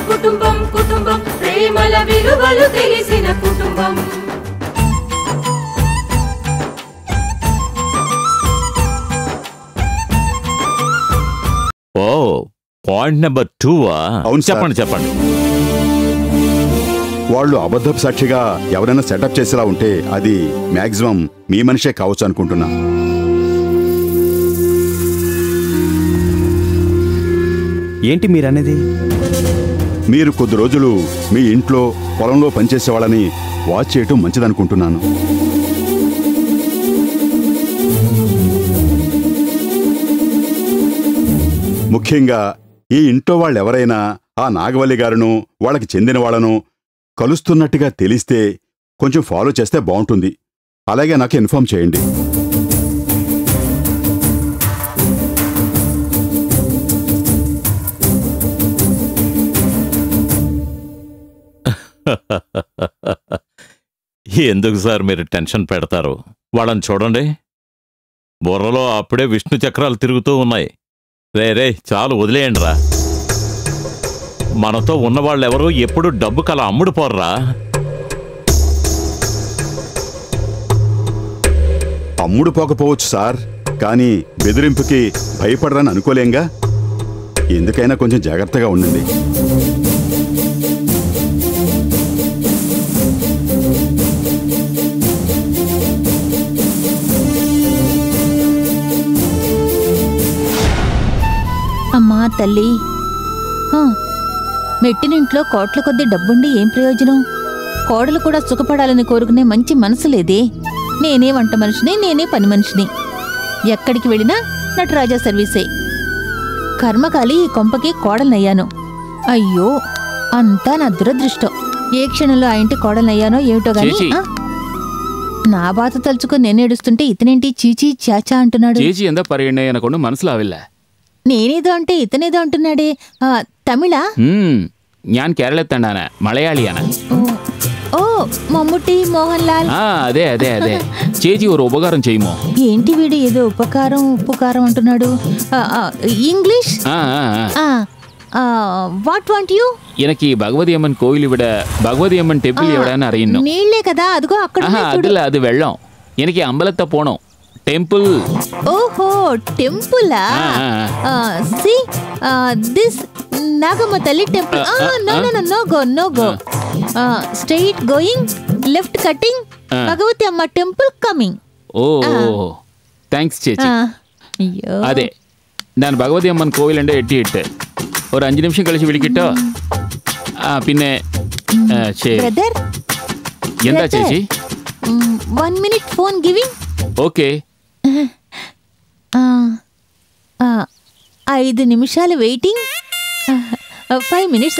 కుటుంబం కుటుంబం ప్రేమల విలువలు తెలిసిన కుటుంబం. ఓ పాయింట్ నెంబర్ 2. అవును, చెప్పండి. వాళ్ళు అబద్ధపు సాక్షిగా ఎవరైనా సెటప్ చేసేలా ఉంటే అది మాక్సిమం మీ మనిషే కావచ్చు అనుకుంటున్నా. ఏంటి మీరనేది? మీరు కొద్ది రోజులు మీ ఇంట్లో పొలంలో పనిచేసేవాళ్ళని వాచ్ చేయటం మంచిదనుకుంటున్నాను. ముఖ్యంగా ఈ ఇంట్లో వాళ్ళెవరైనా ఆ నాగవల్లి గారును వాళ్ళకి చెందిన వాళ్ళను కలుస్తున్నట్టుగా తెలిస్తే కొంచెం ఫాలో చేస్తే బాగుంటుంది. అలాగే నాకు ఇన్ఫార్మ్ చేయండి. ఎందుకు సార్ మీరు టెన్షన్ పెడతారు? వాళ్ళని చూడండి, బుర్రలో అప్పుడే విష్ణు చక్రాలు తిరుగుతూ ఉన్నాయి. రే చాలు వదిలేయండి రా. మనతో ఉన్నవాళ్ళెవరూ ఎప్పుడు డబ్బు కల అమ్ముడు పోర్రా. అమ్ముడు పోకపోవచ్చు సార్, కానీ బెదిరింపుకి భయపడరని అనుకోలేంగా. ఎందుకైనా కొంచెం జాగ్రత్తగా ఉండండి. అమ్మా తల్లి, మెట్టినింట్లో కోట్ల కొద్దీ డబ్బుండి ఏం ప్రయోజనం? కోడలు కూడా సుఖపడాలని కోరుకునే మంచి మనసు లేదే. నేనే వంట మనిషిని, నేనే పని మనిషిని. ఎక్కడికి వెళ్ళినా నటరాజా సర్వీసే. కర్మకాలి ఈ కొంపకి కోడలనయ్యాను. అయ్యో, అంతా నా దురదృష్టం. ఏ క్షణంలో ఆ ఇంటి కోడలనయ్యానో ఏమిటో గాని. నా బాధ తలుచుకుని నేనేడుస్తుంటే ఇతనేంటి చీచీ చాచా అంటున్నాడు. నేనేదో అంటే ఇతనేదో అంటున్నాడే. తమిళ? ഞാൻ കേരളത്തണ്ടാണ്, മലയാളിയാണ്. ఓ మమ్ముట్టి, మోహన్ లాల్. అదే అదే అదే. చేజీ ఒక ఉపకారం చేయుమో. ఏంటి వీడు ఏదో ఉపకారం ఉప్పుకారం అంటున్నాడు. ఇంగ్లీష్? What want you? எனக்கு பகவதி அம்மன் கோயில் விட பகவதி அம்மன் டெம்பிள் எവിടെன்னு അറിയുന്നു. నీళ్లే కదా, అదిగో అక్కడ. అదిല്ല, అది వెళ్ళం. எனக்கு అம்பలத்தை పోണം. టెంపుల్. ఓహో, టెంపులా? సి దిస్ నాగమ్మ తల్లి temple. No go. Straight going, left cutting, Bhagavati అమ్మ టెంపుల్ కమింగ్. ఓ థ్యాంక్స్ ചേച്ചി. അതെ, ഞാൻ ഭഗവതി അമ്മൻ കോവിലുണ്ട് എട്ടിയിട്ട് ഒരു 5 നിമിഷം കളിച്ച് വിളിക്കട്ടോ. പിന്നെ బ్రదర్, എന്താ ചേച്ചി? 1 minute phone giving. ఓకే. 5 నిమిషాలు వెయిటింగ్. 5 minutes.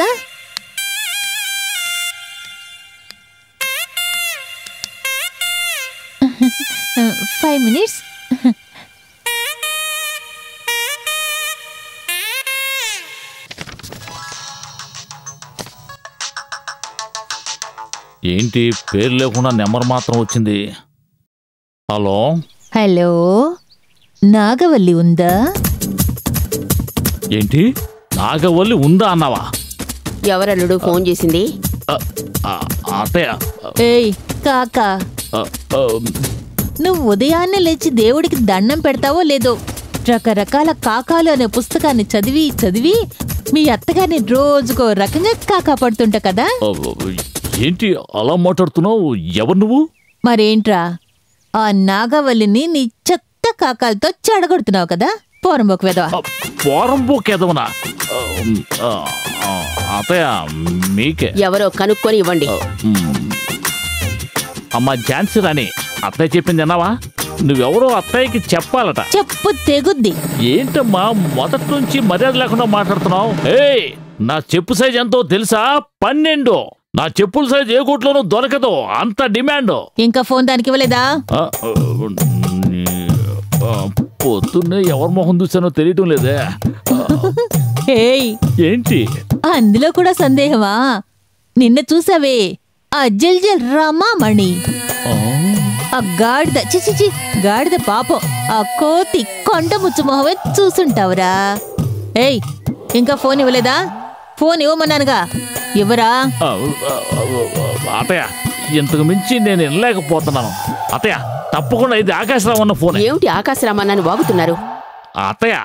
5 minutes. ఏంటి పేరు లేకుండా నెంబర్ మాత్రం వచ్చింది? హలో హలో, నాగవల్లి ఉందా? ఏంటి నాగవల్లి ఉందా అన్నావా? ఎవరల్లుడు ఫోన్ చేసింది? అత్తయ్య. ఏయ్ కాకా, నువ్వు ఉదయాన్నే లేచి దేవుడికి దండం పెడతావో లేదో? రకరకాల కాకాలు అనే పుస్తకాన్ని చదివి చదివి మీ అత్తగారిని రోజుకో రకంగా కాకా పడుతుంటా కదా. ఏంటి అలా మాట్లాడుతున్నావు? ఎవరు నువ్వు? మరేంట్రా, ఆ నాగవల్లిని నీ చెత్త కాకాలతో చెడగొడుతున్నావు కదా. పోరంబోకు వెదవా. పోరంబోకు ఎదవనా? అత్తయ్య మీకే. ఎవరో కనుక్కొని ఇవ్వండి. అమ్మ ఝాన్సీ రాణి, అత్తయ్య చెప్పింది అన్నావా? నువ్వెవరో అత్తయ్యకి చెప్పాలట. చెప్పు తెగుద్ది. ఏంటమ్మా మొదటి నుంచి మర్యాద లేకుండా మాట్లాడుతున్నావు? ఏయ్, నా చెప్పు సైజ్ ఎంతో తెలుసా? 12. నా చెప్పుల సైజ్ ఏ కోట్లోనూ దొరకదు, అంత డిమాండ్. ఇంకా ఫోన్ దానికి ఇవ్వలేదా? పొద్దున్నే ఎవరి మొహం చూసానో తెలియటం లేదే. ఏంటి అందులో కూడా సందేహమా? నిన్న చూసావే ఆ జల్జల్ రమామణి, ఆ గాడిద, చిచిచి గాడిద పాపం, ఆ కోతి కొండ ముచ్చు మొహమే చూసుంటావురా. ఏయ్, ఇంకా ఫోన్ ఇవ్వలేదా? ఫోన్ ఇవ్వమన్నానుగా, ఇవ్వరా? అత్తయ్య, ఇంతకు మించి నేను వినలేకపోతున్నాను. అత్తయ్య, తప్పకుండా ఇది ఆకాశరామన్న ఫోన్. ఏమిటి ఆకాశరామన్నని వాగుతున్నారు? అత్తయ్య,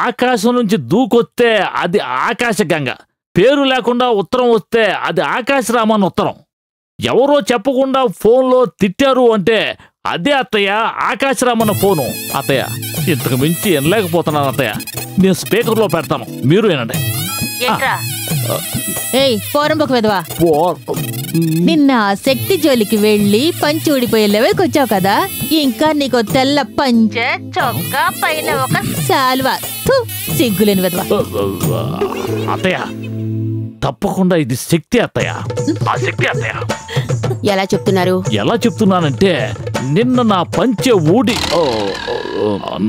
ఆకాశం నుంచి దూకొస్తే అది ఆకాశగంగ, పేరు లేకుండా ఉత్తరం వస్తే అది ఆకాశరామన్న ఉత్తరం. ఎవరో చెప్పకుండా ఫోన్లో తిట్టారు అంటే అదే అత్తయ్య ఆకాశరామన్న ఫోను. అత్తయ్య, ఇంతకు మించి వినలేకపోతున్నాను అత్తయ్య. నేను స్పీకర్లో పెడతాను, మీరు వినండి. ఏయ్ పోరంబకు వెదవా, నిన్న శక్తి జోలికి వెళ్ళి పంచి ఊడిపోయే లెవెల్కి వచ్చావు కదా, ఇంకా నీకు తెల్ల పంచె చొక్కా పైన ఒక శాల్వా, సిగ్గులేని వెదవా. అత్తయ్య, తప్పకుండా ఇది శక్తి అత్తయ్య, ఆ శక్తి అత్తయ్య. ఎలా చెప్తున్నారు? ఎలా చెప్తున్నానంటే, నిన్న నా పంచె ఊడి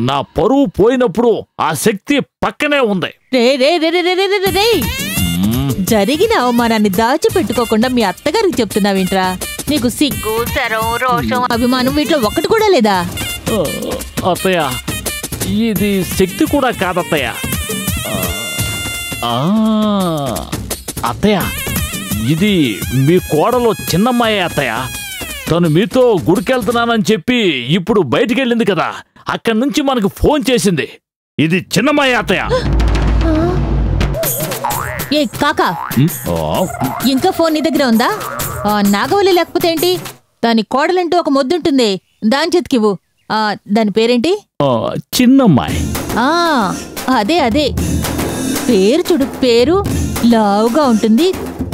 నా పరువు పోయినప్పుడు ఆ శక్తి పక్కనే ఉంది. రే రే రే రే రే రే రే, జరిగిన అవమానాన్ని దాచిపెట్టుకోకుండా మీ అత్తగారికి చెప్తున్నావేంట్రా? నీకు సిగ్గు, శరం, రోషం, అభిమానం వీటిలో ఒక్కటి కూడా లేదా? అత్తయ్య, ఇది శక్తి కూడా కాదత్తయ్య. అత్తయ్య, ఇది మీ కోడలో చిన్నమ్మాయి అత్తయ్య. తను మీతో గుడికెళ్తున్నానని చెప్పి ఇప్పుడు బయటికి వెళ్ళింది కదా, అక్కడి నుంచి మనకు ఫోన్ చేసింది. ఇది చిన్నమ్మాయి అత్తయ్య. ఏ కాకా, ఇంకా ఫోన్ నీ దగ్గర ఉందా? నాగవల్లి లేకపోతే ఏంటి? దాని కోడలంటూ ఒక మొద్దుంటుంది, దాని చేతికివ్వు. దాని పేరేంటి? చిన్నమ్మాయి. అదే అదే పేరు చూడు, పేరు లావుగా ఉంటుంది,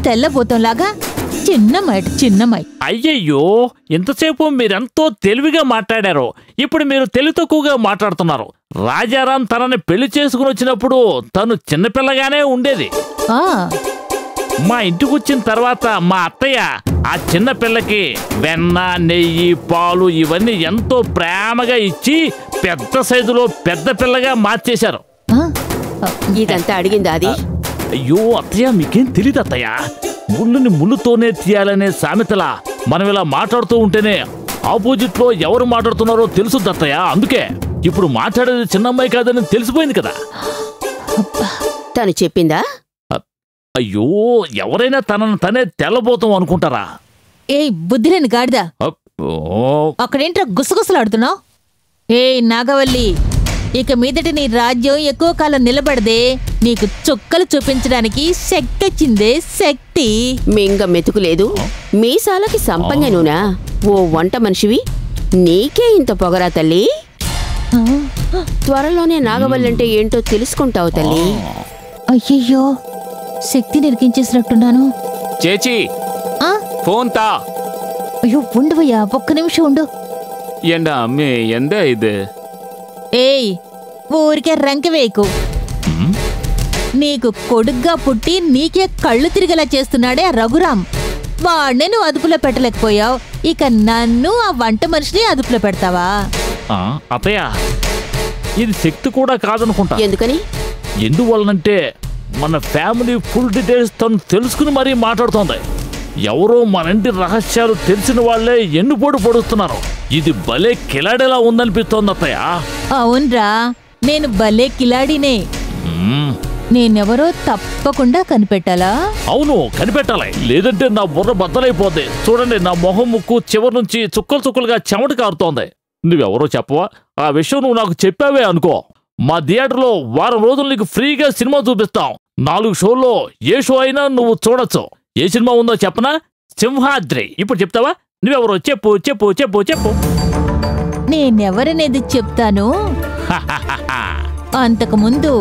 తెల్లబోతంలాగా. చిన్నమ్మాయి. అయ్యయ్యో, ఇంతసేపు మీరెంతో తెలివిగా మాట్లాడారు, ఇప్పుడు మీరు తెలివి తక్కువగా మాట్లాడుతున్నారు. రాజారాం తనని పెళ్లి చేసుకుని వచ్చినప్పుడు తను చిన్నపిల్లగానే ఉండేది. మా ఇంటికి వచ్చిన తర్వాత మా అత్తయ్య ఆ చిన్నపిల్లకి వెన్న, నెయ్యి, పాలు ఇవన్నీ ఎంతో ప్రేమగా ఇచ్చి పెద్ద సైజులో పెద్ద పిల్లగా మార్చేశారు. ఇదంతా అడిగిందా అది? అయ్యో అత్తయ్య, మీకేం తెలీదు అత్తయ్య. ముళ్ళుని ముళ్ళుతోనే తీయాలనే సామెతలా మనం ఇలా మాట్లాడుతూ ఉంటేనే ఆపోజిట్ లో ఎవరు మాట్లాడుతున్నారో తెలుసుద్ది అత్తయ్య. అందుకే ఇప్పుడు మాట్లాడేది చిన్నమ్మాయి కాదని తెలిసిపోయింది కదా. తను చెప్పిందా? అయ్యో, ఎవరైనా తనను తనే తెల్లబోతాం అనుకుంటారా? ఏ బుద్ధిలేని గాడిదా, అక్కడేంట్రా గుసగుసలాడుతున్నావు? ఏ నాగవల్లి, ఇక మీదట నీ రాజ్యం ఎక్కువ కాలం నిలబడదే. నీకు చుక్కలు చూపించడానికి శక్తి వచ్చిందే, శక్తి. మింగ మెతుకులేదు, మీసాలకి సంపంగ నూనె. ఓ వంట మనిషివి, నీకే ఇంత పొగరా తల్లి? త్వరలోనే నాగవల్లంటే ఏంటో తెలుసుకుంటావు తల్లి. అయ్యయ్యో, శక్తి నిరికించేసినట్టున్నాను. చేచి ఫోన్ తా. అయ్యో ఉండవయ్యా, ఒక్క నిమిషం ఉండు. ఏండా అమ్మే, ఎందా ఇది? ఏయ్, ఊరికే రంకి వేయకు. నీకు కొడుగ్గా పుట్టి నీకే కళ్ళు తిరిగేలా చేస్తున్నాడే ఆ రఘురాం, వాడినే నువ్వు అదుపులో పెట్టలేకపోయావు. ఇక నన్ను, ఆ వంట మనిషిని అదుపులో పెడతావా? అత్తయ్య, ఇది శక్తి కూడా కాదనుకుంటా. ఎందుకని? ఎందువల్లనంటే మన ఫ్యామిలీ ఫుల్ డీటెయిల్స్ తను తెలుసుకుని మరీ మాట్లాడుతోంది. ఎవరో మన ఇంటి రహస్యాలు తెలిసిన వాళ్లే ఎన్నుపోటు పొడుస్తున్నారు. ఇది భలే కిలాడేలా ఉందనిపిస్తోంది అత్తయ్య. అవునరా, నేను భలే కిలాడినే. నేనెవరో తప్పకుండా కనిపెట్టాలా? అవును, కనిపెట్టాలి, లేదంటే నా బుర్ర బద్దలైపోద్ది. చూడండి, నా మొహం, ముక్కు చివరి నుంచి చుక్కలు చుక్కలుగా చెమట కారుతోంది. నువ్వెవరో చెప్పవా? ఆ విషయం నువ్వు నాకు చెప్పావే అనుకో, మా థియేటర్లో వారం రోజులు నీకు ఫ్రీగా సినిమా చూపిస్తాం. 4 షోల్లో ఏ షో అయినా నువ్వు చూడొచ్చు. ఏ సినిమా ఉందో చెప్పనా? సింహాద్రి. ఇప్పుడు చెప్తావా? నువ్వెవరో చెప్పు చెప్పు చెప్పు చెప్పు. నేనెవరనేది చెప్తాను. అంతకు ముందు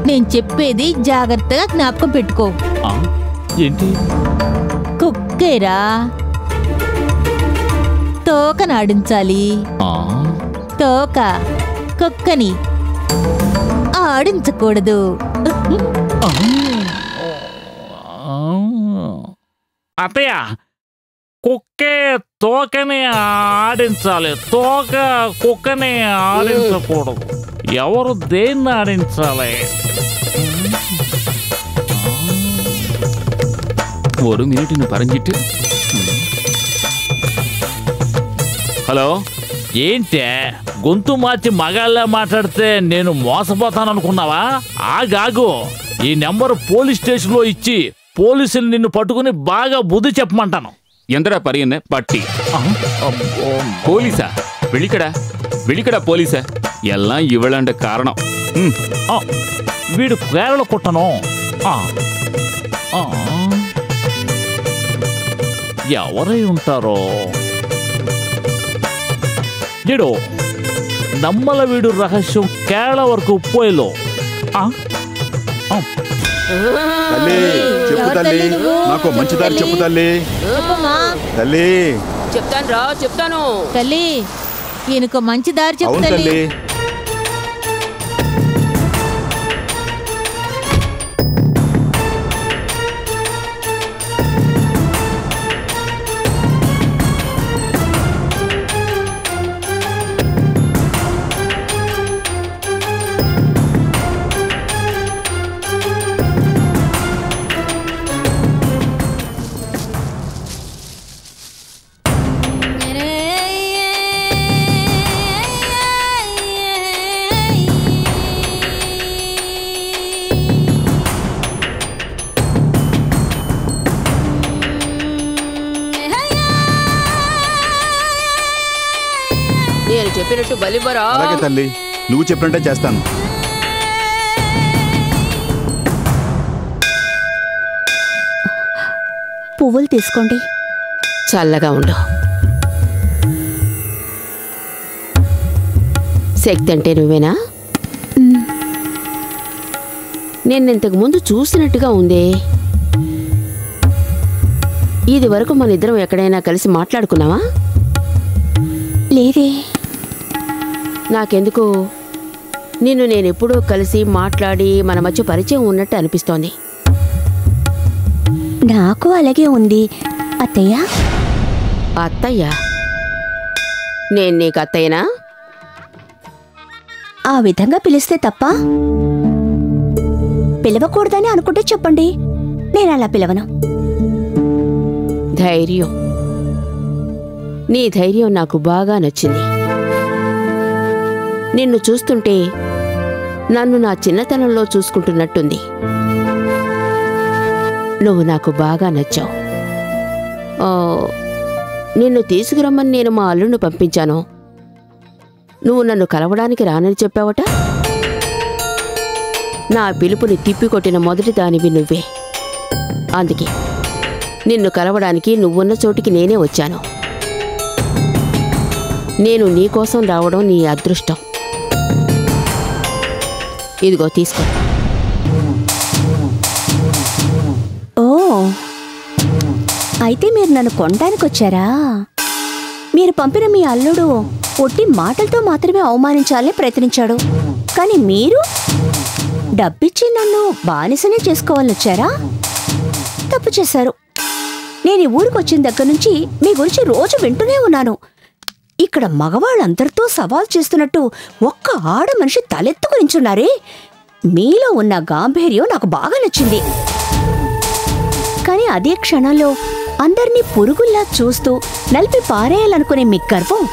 నేను చెప్పేది జాగ్రత్తగా జ్ఞాపకం పెట్టుకో. ఏంటి? కుక్కేరా, తోకనాడించాలి. తోక కుక్కని ఆడించకూడదు. అత్తయ్య, కుక్కే తోకని ఆడించాలి, తోక కుక్కని ఆడించకూడదు. ఎవరు దేన్ని ఆడించాలి? ஒரு மினிட் பறஞ்சிட்டு. హలో, ఏంటే గొంతు మార్చి మగాళ్ళ మాట్లాడితే నేను మోసపోతాననుకున్నావా? ఆగాగు, ఈ నెంబర్ పోలీస్ స్టేషన్లో ఇచ్చి పోలీసులు నిన్ను పట్టుకుని బాగా బుద్ధి చెప్పమంటాను. ఎంతడా పరియన్న పట్టి పోలీసా వెళ్ళికడా పోలీసా ఎல்லாம் ఇవ్వలంటే కారణం. వీడు కేరళ కుట్టను. ఎవరై ఉంటారో వీడు నమ్మల వీడు రహస్యం కేరళ వరకు పోయేలో. తల్లి చెప్పు తల్లి, నాకు మంచి దారి చెప్పు తల్లి. తల్లి చెప్తాను తల్లి, ఈయనకు మంచి దారి చెప్పు అవును తల్లి. తల్లి. నేను చెప్పినట్టు బలివరా. అలాగే తల్లి, నువ్వు చెప్పినట్టే చేస్తాను. పువ్వులు తీసుకోండి. చల్లగా ఉండు. శక్తి అంటే నువ్వేనా? నేను ఇంతకు ముందు చూసినట్టుగా ఉందే. ఇది వరకు మన ఇద్దరం ఎక్కడైనా కలిసి మాట్లాడుకున్నావా? లేదే. నాకెందుకు నిన్ను నేనెప్పుడూ కలిసి మాట్లాడి మన మధ్య పరిచయం ఉన్నట్టు అనిపిస్తోంది. నాకు అలాగే ఉంది అత్తయ్య. అత్తయ్య? నేను నీకు అత్తయ్యనా? ఆ విధంగా పిలిస్తే తప్ప? పిలవకూడదని అనుకుంటే చెప్పండి, నేను అలా పిలవను. ధైర్యం, నీ ధైర్యం నాకు బాగా నచ్చింది. నిన్ను చూస్తుంటే నన్ను నా చిన్నతనంలో చూసుకుంటున్నట్టుంది. నువ్వు నాకు బాగా నచ్చావు. నిన్ను తీసుకురమ్మని నేను మా అల్లుడిని పంపించాను. నువ్వు నన్ను కలవడానికి రానని చెప్పావట. నా పిలుపుని తిప్పికొట్టిన మొదటి దానివి నువ్వే. అందుకే నిన్ను కలవడానికి నువ్వున్న చోటికి నేనే వచ్చాను. నేను నీకోసం రావడం నీ అదృష్టం. ఇదిగో తీసుకో. ఓ, అయితే మీరు నన్ను కొనడానికి వచ్చారా? మీరు పంపిన మీ అల్లుడు ఒట్టి మాటలతో మాత్రమే అవమానించాలని ప్రయత్నించాడు, కానీ మీరు డబ్బిచ్చి నన్ను బానిసనే చేసుకోవాలని వచ్చారా? తప్పు చేశారు. నేను ఈ ఊరికి వచ్చిన దగ్గర నుంచి మీ గురించి రోజు వింటూనే ఉన్నాను. ఇక్కడ మగవాళ్ళందరితో సవాల్ చేస్తున్నట్టు ఒక్క ఆడ మనిషి తలెత్తుకు నించున్నారే. మీలో ఉన్న గాంభీర్యం నాకు బాగా నచ్చింది. కానీ అదే క్షణంలో అందర్నీ పురుగుల్లా చూస్తూ నలిపి పారేయాలనుకునే మీ గర్వం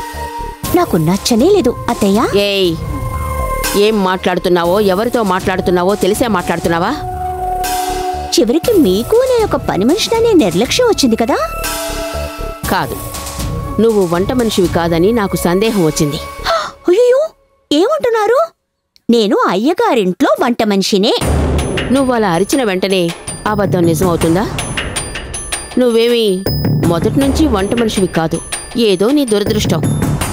నాకు నచ్చనే లేదు అత్తయ్య. ఏయ్, ఏం మాట్లాడుతున్నావో, ఎవరితో మాట్లాడుతున్నావో తెలిసే మాట్లాడుతున్నావా? చివరికి మీకు నేనొక పని మనిషిననే నిర్లక్ష్యం వచ్చింది కదా? కాదు, నువ్వు వంట మనిషివి కాదని నాకు సందేహం వచ్చింది. అయ్యో, ఏమంటున్నారు? నేను అయ్యగారింట్లో వంట మనిషినే. నువ్వు అలా అరిచిన వెంటనే అబద్ధం నిజమవుతుందా? నువ్వేమీ మొదటి నుంచి వంట మనిషివి కాదు. ఏదో నీ దురదృష్టం.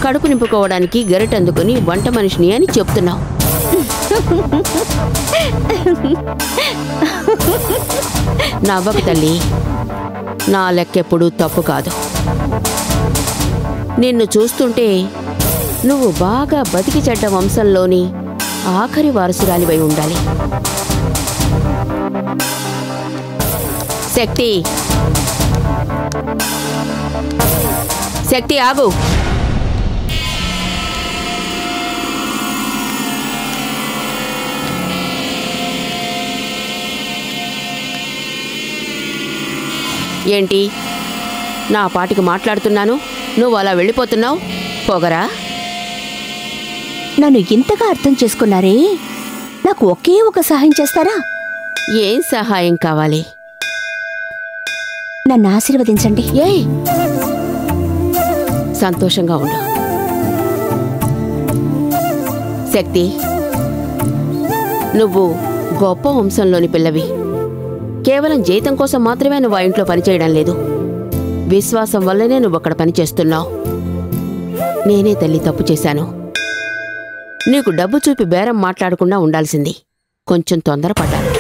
కడుపు నింపుకోవడానికి గరిటందుకుని వంట మనిషిని అని చెప్తున్నావు. నవ్వకు తల్లి, నా లెక్కెప్పుడూ తప్పు కాదు. నిన్ను చూస్తుంటే నువ్వు బాగా బతికి చెడ్డ వంశంలోని ఆఖరి వారసురాలివై ఉండాలి. శక్తి, శక్తి ఆగు. ఏంటి, నా పాటికి మాట్లాడుతున్నాను, నువ్వు అలా వెళ్ళిపోతున్నావు? పొగరా? నన్ను ఇంతగా అర్థం చేసుకున్నారే, నాకు ఒకే ఒక సహాయం చేస్తారా? ఏం సహాయం కావాలి? నన్ను ఆశీర్వదించండి. ఏయ్, సంతోషంగా ఉండు. శక్తి, నువ్వు గొప్ప వంశంలోని పిల్లవి. కేవలం జీతం కోసం మాత్రమే నువ్వు ఆ ఇంట్లో పనిచేయడం లేదు. విశ్వాసం వల్లనే నువ్వు అక్కడ పనిచేస్తున్నావు. నేనే తల్లి తప్పు చేశాను. నీకు డబ్బు చూపి బేరం మాట్లాడకుండా ఉండాల్సింది. కొంచెం తొందరపడ్డాను.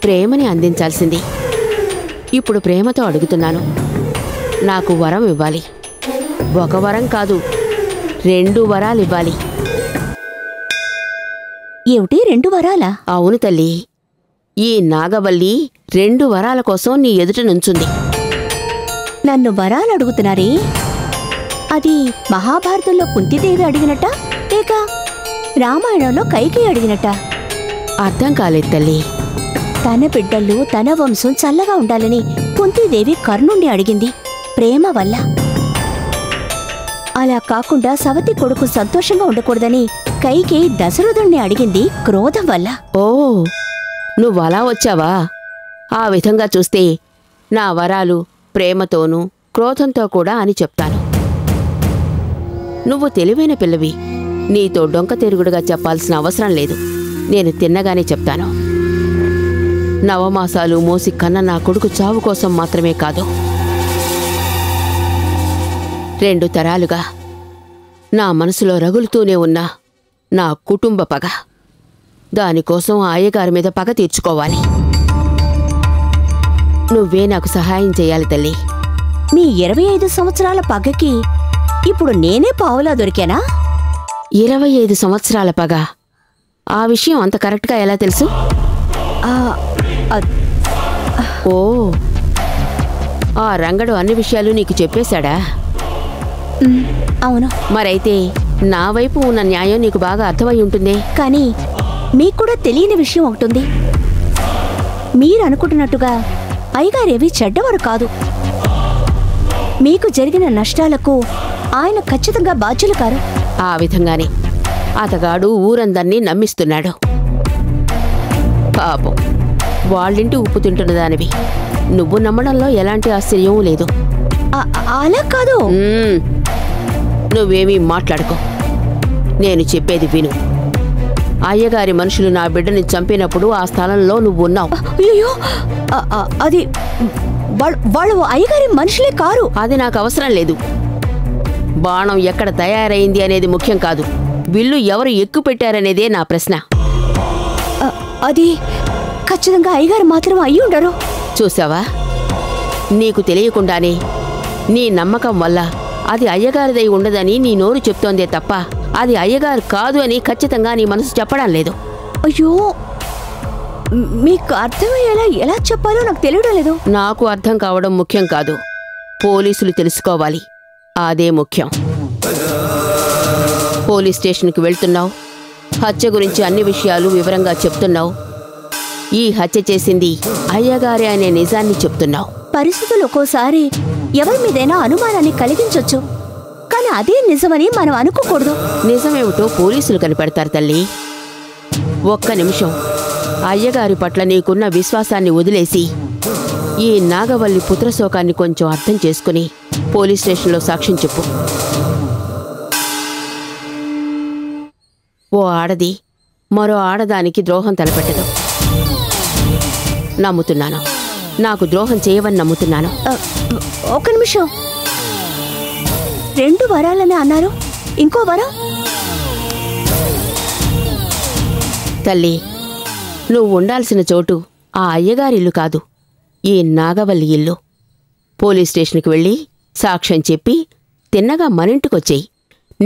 ప్రేమని అందించాల్సింది. ఇప్పుడు ప్రేమతో అడుగుతున్నాను. నాకు వరం ఇవ్వాలి. ఒక వరం కాదు, 2 వరాలు ఇవ్వాలి. ఏమిటి 2 వరాలా? అవును తల్లి. ఈ నాగవల్లి 2 వరాల కోసం నీ ఎదుట నుంచుంది. నన్ను వరాలు అడుగుతున్నారే, అది మహాభారతంలో కుంతిదేవి అడిగినట్ట, లేక రామాయణంలో కైకేయి అడిగినట్ట? అర్థం కాలేదు తల్లి. తన బిడ్డలు తన వంశం చల్లగా ఉండాలని కుంతిదేవి కర్ణుణ్ణి అడిగింది ప్రేమ వల్ల. అలా కాకుండా సవతి కొడుకు సంతోషంగా ఉండకూడదని కైకేయి దశరథుణ్ణి అడిగింది క్రోధం వల్ల. ఓ, నువ్వలా వచ్చావా? ఆ విధంగా చూస్తే నా వరాలు ప్రేమతోనూ క్రోధంతో కూడా అని చెప్తాను. నువ్వు తెలివైన పిల్లవి. నీతో డొంక తిరుగుడుగా చెప్పాల్సిన అవసరం లేదు. నేను తిన్నగానే చెప్తాను. నవమాసాలు మోసి కన్న నా కొడుకు చావు కోసం మాత్రమే కాదు, 2 తరాలుగా నా మనసులో రగులుతూనే ఉన్న నా కుటుంబ పగ. దానికోసం ఆ అయ్యగారి మీద పగ తీర్చుకోవాలి. నువ్వే నాకు సహాయం చేయాలి తల్లి. మీ 25 సంవత్సరాల పగకి ఇప్పుడు నేనే పావులా దొరికానా? 25 సంవత్సరాల పగ. ఆ విషయం అంత కరెక్ట్గా ఎలా తెలుసు? ఓ, ఆ రంగడు అన్ని విషయాలు నీకు చెప్పేశాడా? అవును. మరైతే నా వైపు ఉన్న న్యాయం నీకు బాగా అర్థమై ఉంటుంది. కానీ మీకు కూడా తెలియని విషయం ఒకటుంది. మీరు అనుకుంటున్నట్టుగా అయ్యగారేవి చెడ్డవారు కాదు. మీకు జరిగిన నష్టాలకు ఆయన ఖచ్చితంగా బాధ్యులు కారు. ఆ విధంగానే అతగాడు ఊరందర్నీ నమ్మిస్తున్నాడు. పాపం, వాళ్ళింటి ఉప్పు తింటున్న దానివి నువ్వు నమ్మడంలో ఎలాంటి ఆశ్చర్యం లేదు. అలా కాదు. నువ్వేమీ మాట్లాడుకో. నేను చెప్పేది విను. అయ్యగారి మనుషులు నా బిడ్డని చంపినప్పుడు ఆ స్థలంలో నువ్వు ఉన్నావు. అయ్యో, అది వాళ్ళు అయ్యగారి మనుషులే కారు. అది నాకు అవసరం లేదు. బాణం ఎక్కడ తయారైంది అనేది ముఖ్యం కాదు. విల్లు ఎవరు ఎక్కుపెట్టారనేదే నా ప్రశ్న. అది ఖచ్చితంగా అయ్యగారు మాత్రం అయ్యి ఉండరు. చూసావా, నీకు తెలియకుండానే నీ నమ్మకం వల్ల అది అయ్యగారిదై ఉండదని నీ నోరు చెప్తోందే తప్ప అది అయ్యగారు కాదు అని ఖచ్చితంగా నీ మనసు చెప్పడం లేదు. అయ్యో, మీకు అర్థమయ్యేలా ఎలా చెప్పాలో నాకు తెలియడం లేదు. నాకు అర్థం కావడం ముఖ్యం కాదు, పోలీసులు తెలుసుకోవాలి, అదే ముఖ్యం. పోలీస్ స్టేషన్కి వెళ్తున్నావు, హత్య గురించి అన్ని విషయాలు వివరంగా చెప్తున్నావు. ఈ హత్య చేసింది అయ్యగారే అనే నిజాన్ని చెప్తున్నావు. పరిస్థితులు ఒక్కోసారి ఎవరి మీదైనా అనుమానాన్ని కలిగించొచ్చు, కానీ అదే నిజమని మనం అనుకోకూడదు. నిజమేమిటో పోలీసులు కనిపెడతారు తల్లి. ఒక్క నిమిషం అయ్యగారి పట్ల నీకున్న విశ్వాసాన్ని వదిలేసి ఈ నాగవల్లి పుత్రశోకాన్ని కొంచెం అర్థం చేసుకుని పోలీస్ స్టేషన్లో సాక్ష్యం చెప్పు. ఓ ఆడది మరో ఆడదానికి ద్రోహం తలపెట్టదు. నమ్ముతున్నాను, నాకు ద్రోహం చేయవని నమ్ముతున్నాను. ఒక నిమిషం, 2 వరాలని అన్నారు, ఇంకో వరం? తల్లి, నువ్వు ఉండాల్సిన చోటు ఆ అయ్యగారి ఇల్లు కాదు, ఈ నాగవల్లి ఇల్లు. పోలీస్ స్టేషన్కి వెళ్ళి సాక్ష్యం చెప్పి తిన్నగా మనింటికొచ్చేయి.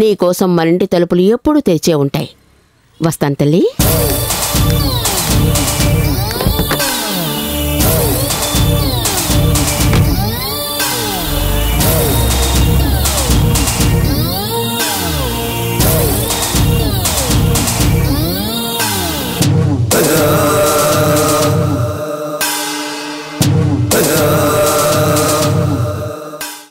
నీకోసం మనింటి తలుపులు ఎప్పుడూ తెరిచే ఉంటాయి. వస్తాను తల్లి.